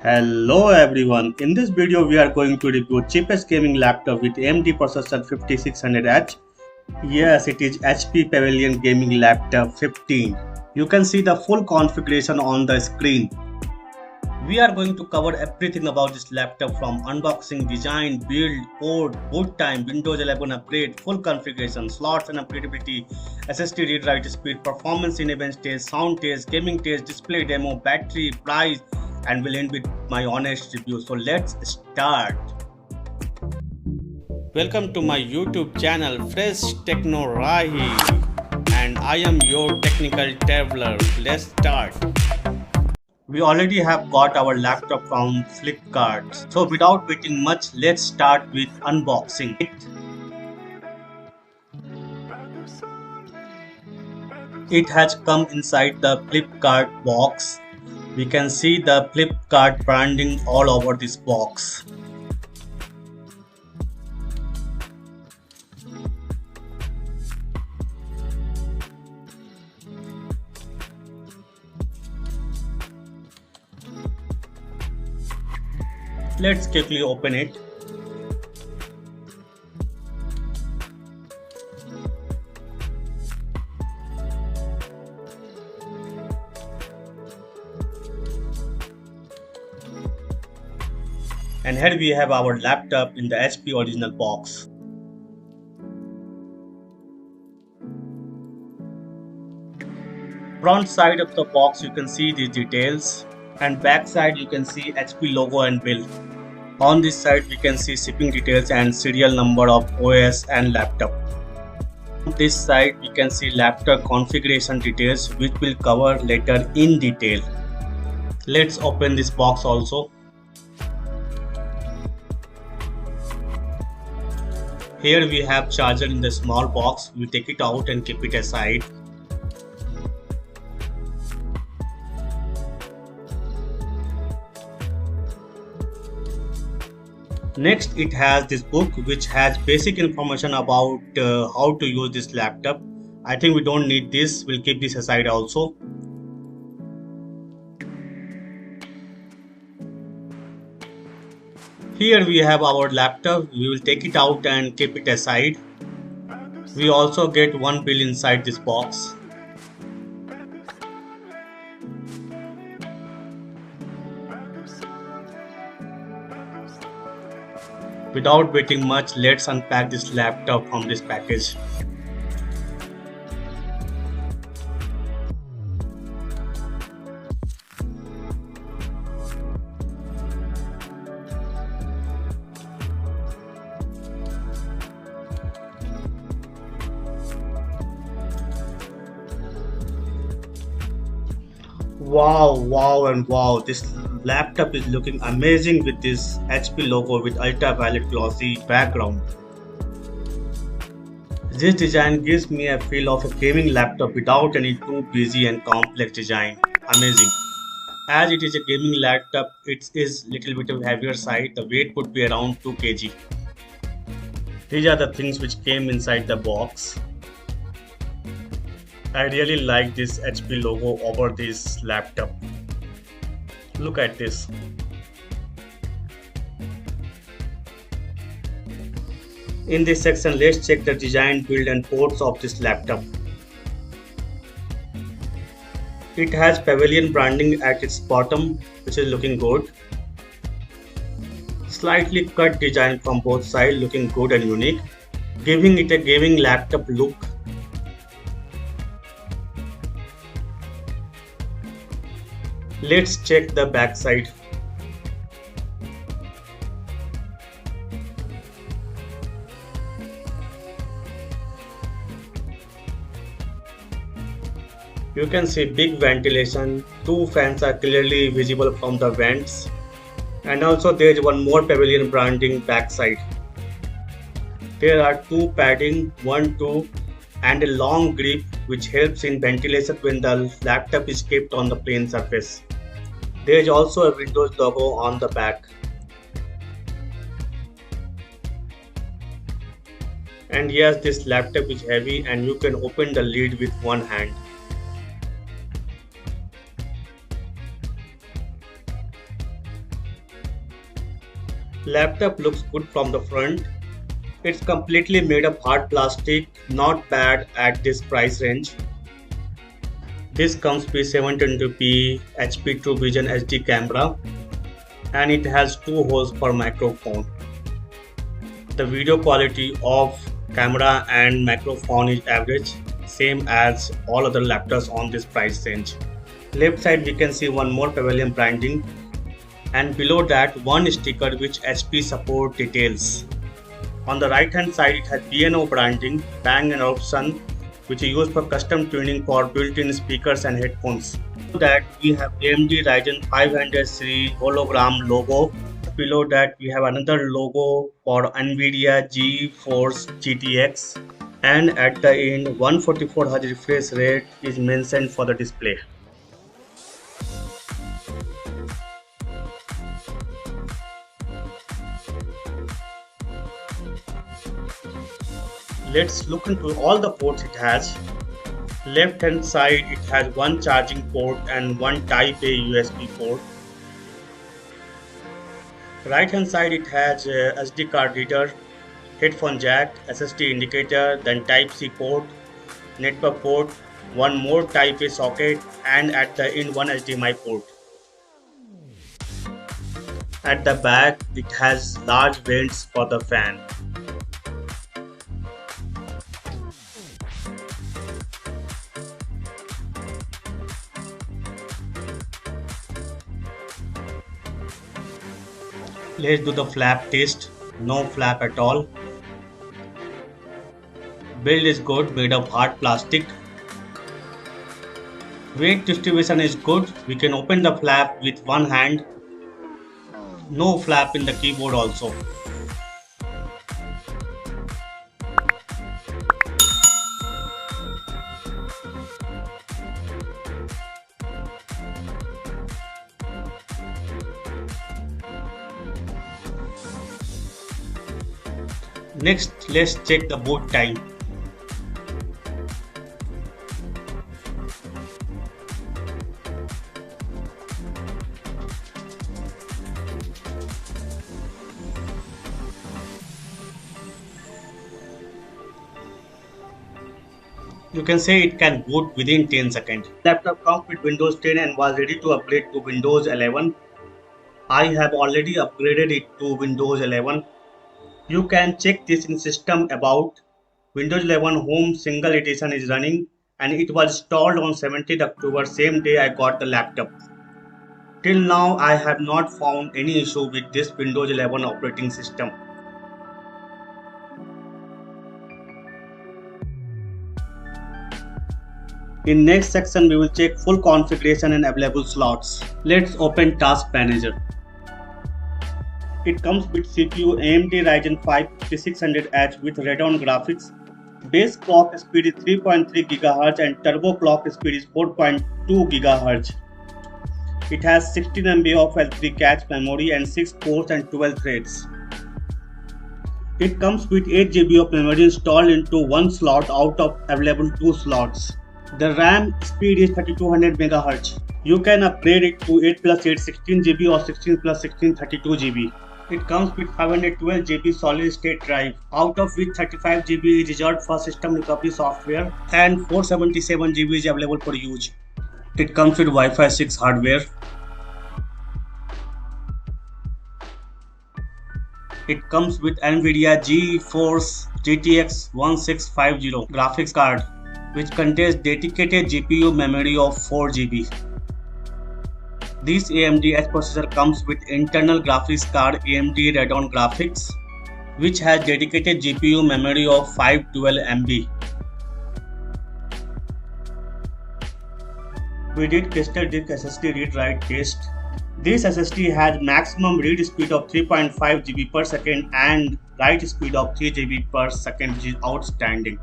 Hello everyone, in this video we are going to review cheapest gaming laptop with AMD processor 5600H. Yes, it is HP Pavilion Gaming Laptop 15. You can see the full configuration on the screen. We are going to cover everything about this laptop from unboxing, design, build, port, boot time, Windows 11 upgrade, full configuration, slots and upgradability, SSD read-write speed, performance in event test, sound test, gaming test, display demo, battery, price, and will end with my honest review. So let's start. Welcome to my YouTube channel Fresh Techno Rahi, and I am your technical traveler. Let's start. We already have got our laptop from Flipkart. So without waiting much, let's start with unboxing it. It has come inside the Flipkart box. We can see the Flipkart branding all over this box. Let's quickly open it. And here we have our laptop in the HP original box. Front side of the box you can see the details, and back side you can see HP logo and bill. On this side we can see shipping details and serial number of OS and laptop. On this side we can see laptop configuration details, which we'll cover later in detail. Let's open this box also. Here we have charger in the small box. We take it out and keep it aside. Next, it has this book which has basic information about how to use this laptop. I think we don't need this. We'll keep this aside also. Here we have our laptop. We will take it out and keep it aside. We also get one bill inside this box. Without waiting much, let's unpack this laptop from this package. Wow and wow, this laptop is looking amazing with this HP logo with ultraviolet glossy background. This design gives me a feel of a gaming laptop without any too busy and complex design. Amazing. As it is a gaming laptop, it is little bit of heavier side. The weight would be around 2 kg. These are the things which came inside the box. I really like this HP logo over this laptop. Look at this. In this section, let's check the design, build and ports of this laptop. It has Pavilion branding at its bottom, which is looking good. Slightly cut design from both sides, looking good and unique, giving it a gaming laptop look. Let's check the back side. You can see big ventilation. Two fans are clearly visible from the vents. And also there is one more Pavilion branding back side. There are two padding, 1, 2 and a long grip which helps in ventilation when the laptop is kept on the plain surface. There is also a Windows logo on the back. And yes, this laptop is heavy and you can open the lid with one hand. Laptop looks good from the front. It's completely made of hard plastic, not bad at this price range. This comes with 720p HP True Vision HD camera and it has two holes for microphone. The video quality of camera and microphone is average, same as all other laptops on this price range. Left side we can see one more Pavilion branding and below that one sticker which HP support details. On the right hand side it has B&O branding, Bang & Olufsen, which is used for custom tuning for built-in speakers and headphones. Below that we have AMD Ryzen 500 series hologram logo. Below that we have another logo for NVIDIA GeForce GTX and at the end 144Hz refresh rate is mentioned for the display. Let's look into all the ports it has. Left hand side it has one charging port and one Type A USB port. Right hand side it has a SD card reader, headphone jack, SSD indicator, then Type C port, network port, one more Type A socket and at the end one HDMI port. At the back it has large vents for the fan. Let's do the flap test. No flap at all. Build is good, made of hard plastic. Weight distribution is good. We can open the flap with one hand. No flap in the keyboard also. Next, let's check the boot time. You can say it can boot within 10 seconds. Laptop comes with Windows 10 and was ready to upgrade to Windows 11. I have already upgraded it to Windows 11. You can check this in System About. Windows 11 Home Single Edition is running and it was installed on 17th October, same day I got the laptop. Till now I have not found any issue with this Windows 11 operating system. In next section we will check full configuration and available slots. Let's open Task Manager. It comes with CPU AMD Ryzen 5 5600H with Radeon graphics. Base clock speed is 3.3 GHz and turbo clock speed is 4.2 GHz. It has 16 MB of L3 cache memory and 6 cores and 12 threads. It comes with 8 GB of memory installed into one slot out of available 2 slots. The RAM speed is 3200 MHz. You can upgrade it to 8 plus 8 16 GB or 16 plus 16 32 GB. It comes with 512 GB solid state drive, out of which 35 GB is reserved for system recovery software and 477 GB is available for use. It comes with Wi-Fi 6 hardware. It comes with NVIDIA GeForce GTX 1650 graphics card, which contains dedicated GPU memory of 4 GB. This AMD H processor comes with internal graphics card AMD Radeon Graphics, which has dedicated GPU memory of 512 MB. We did Crystal Disk SSD read-write test. This SSD has maximum read speed of 3.5 GB per second and write speed of 3 GB per second, which is outstanding.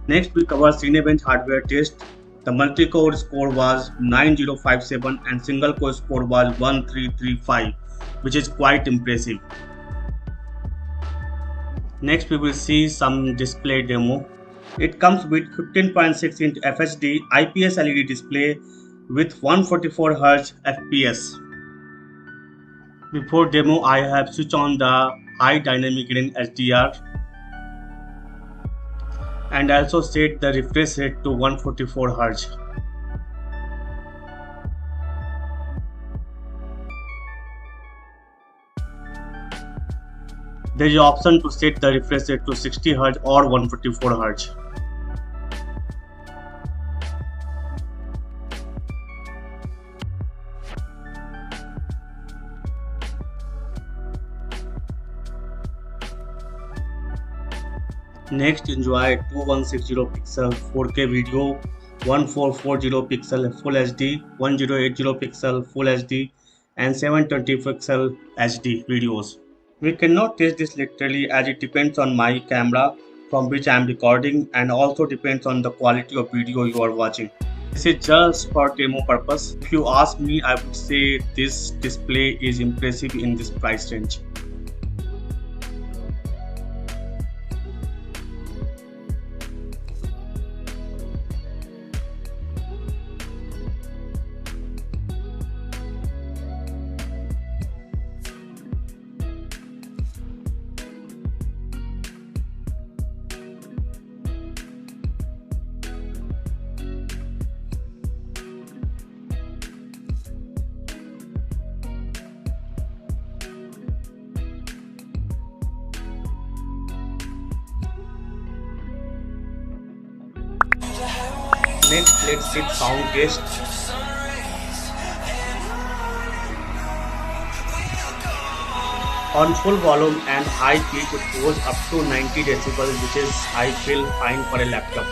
Next we cover Cinebench hardware test. The multi-core score was 9057 and single core score was 1335, which is quite impressive. Next we will see some display demo. It comes with 15.6 inch FHD IPS LED display with 144Hz FPS. Before demo, I have switched on the high dynamic range HDR and also set the refresh rate to 144Hz. There is an option to set the refresh rate to 60Hz or 144Hz. Next, enjoy 2160 pixel 4K video, 1440 pixel Full HD, 1080 pixel Full HD, and 720 pixel HD videos. We cannot test this literally as it depends on my camera from which I am recording and also depends on the quality of video you are watching. This is just for demo purpose. If you ask me, I would say this display is impressive in this price range. Next, let's hit sound test. On full volume and high pitch, it goes up to 90 decibels, which is I feel fine for a laptop.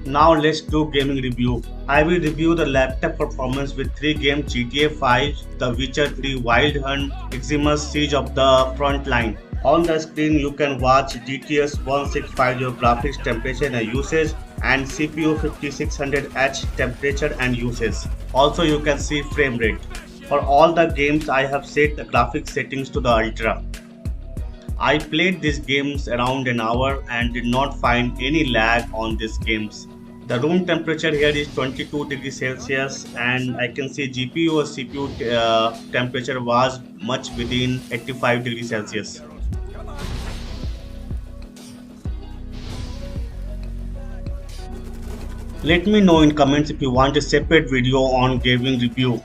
Now let's do gaming review. I will review the laptop performance with 3 games: GTA 5, The Witcher 3 Wild Hunt, Eximus Siege of the Frontline. On the screen you can watch GTX 1650 graphics temperature and usage and CPU 5600H temperature and usage. Also you can see frame rate. For all the games I have set the graphics settings to the ultra. I played these games around an hour and did not find any lag on these games. The room temperature here is 22 degrees Celsius and I can see GPU or CPU temperature was much within 85 degrees Celsius. Let me know in comments if you want a separate video on gaming review.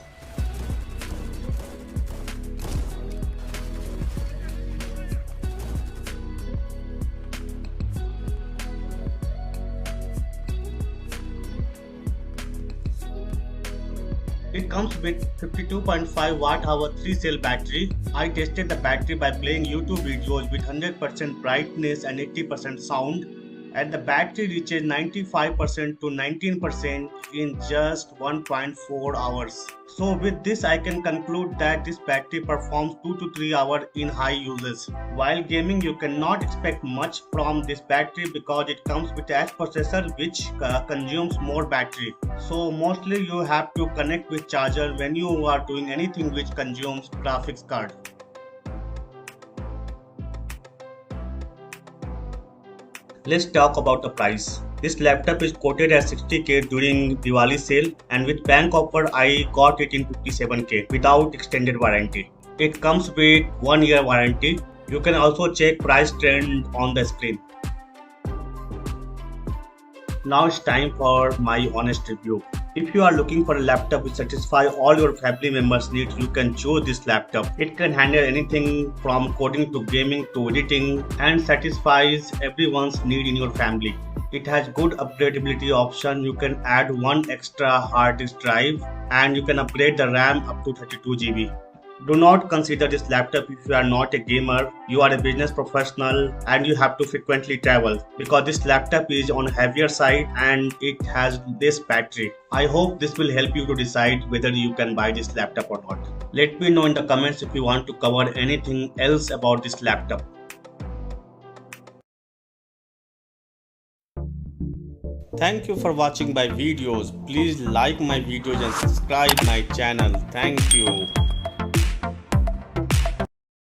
It comes with 52.5 watt-hour 3-cell battery. I tested the battery by playing YouTube videos with 100% brightness and 80% sound, and the battery reaches 95% to 19% in just 1.4 hours. So with this I can conclude that this battery performs 2 to 3 hours in high uses. While gaming you cannot expect much from this battery because it comes with an processor which consumes more battery. So mostly you have to connect with charger when you are doing anything which consumes graphics card. Let's talk about the price. This laptop is quoted as 60k during Diwali sale, and with bank offer I got it in 57k without extended warranty. It comes with 1 year warranty. You can also check price trend on the screen. Now it's time for my honest review. If you are looking for a laptop which satisfies all your family members' needs, you can choose this laptop. It can handle anything from coding to gaming to editing and satisfies everyone's need in your family. It has good upgradability option. You can add one extra hard disk drive and you can upgrade the RAM up to 32GB. Do not consider this laptop if you are not a gamer, you are a business professional and you have to frequently travel, because this laptop is on heavier side and it has this battery. I hope this will help you to decide whether you can buy this laptop or not. Let me know in the comments if you want to cover anything else about this laptop. Thank you for watching my videos. Please like my videos and subscribe my channel. Thank you.